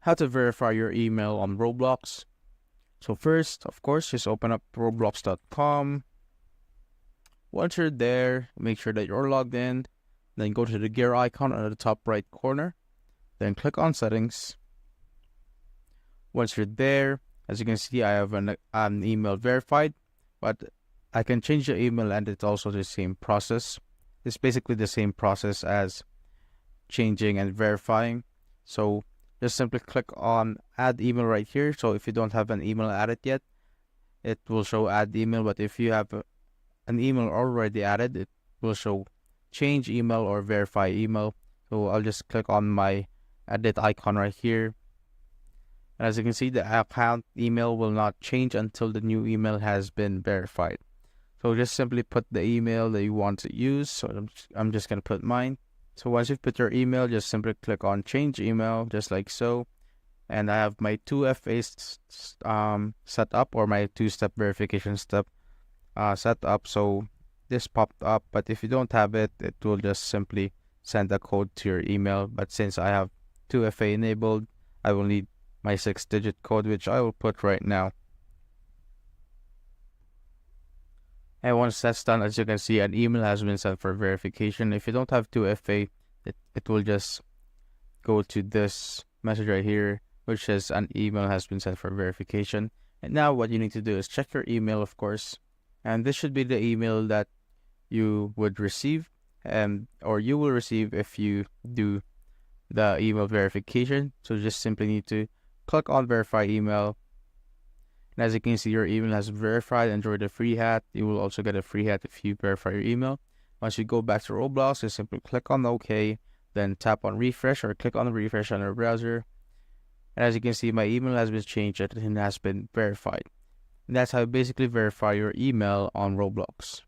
How to verify your email on Roblox. So first, of course, just open up roblox.com. Once you're there, make sure that you're logged in. Then go to the gear icon on the top right corner. Then click on settings. Once you're there, as you can see, I have an email verified, but I can change the email and it's also the same process. It's basically the same process as changing and verifying. So just simply click on add email right here. So if you don't have an email added yet, it will show add email. But if you have an email already added, it will show change email or verify email. So I'll just click on my edit icon right here. And as you can see, the account email will not change until the new email has been verified. So just simply put the email that you want to use. So I'm just going to put mine. So once you've put your email, just simply click on change email, just like so. And I have my 2FA set up, or my two-step verification step set up. So this popped up, but if you don't have it, it will just simply send a code to your email. But since I have 2FA enabled, I will need my 6-digit code, which I will put right now. And once that's done, as you can see, an email has been sent for verification. If you don't have 2FA, it will just go to this message right here, which says an email has been sent for verification. And now what you need to do is check your email, of course. And this should be the email that you would receive, or you will receive if you do the email verification. So just simply need to click on verify email. And as you can see, your email has been verified. Enjoy the free hat. You will also get a free hat if you verify your email. Once you go back to Roblox, you simply click on OK, then tap on refresh or click on refresh on your browser. And as you can see, my email has been changed and has been verified. And that's how you basically verify your email on Roblox.